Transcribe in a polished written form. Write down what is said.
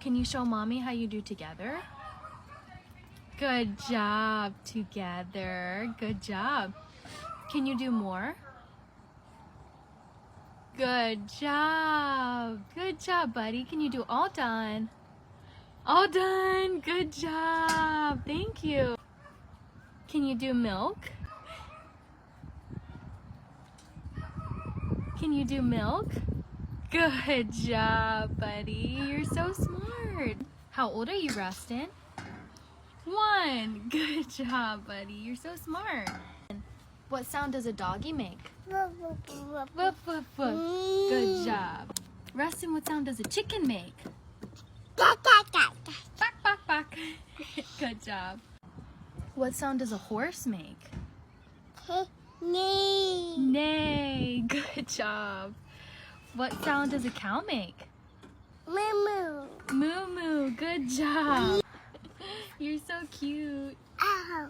Can you show mommy how you do together? Good job, together. Good job. Can you do more? Good job. Good job, buddy. Can you do all done? All done. Good job. Thank you. Can you do milk? Can you do milk? Good job, buddy. You're so smart. How old are you, Rustyn? 1. Good job, buddy. You're so smart. What sound does a doggy make? Woof, woof, woof. Good job. Rustyn, what sound does a chicken make? Bak, bak, bak. Good job. What sound does a horse make? Neigh. Neigh. Good job. What sound does a cow make? Moo moo. Moo moo. Good job. You're so cute. Ow.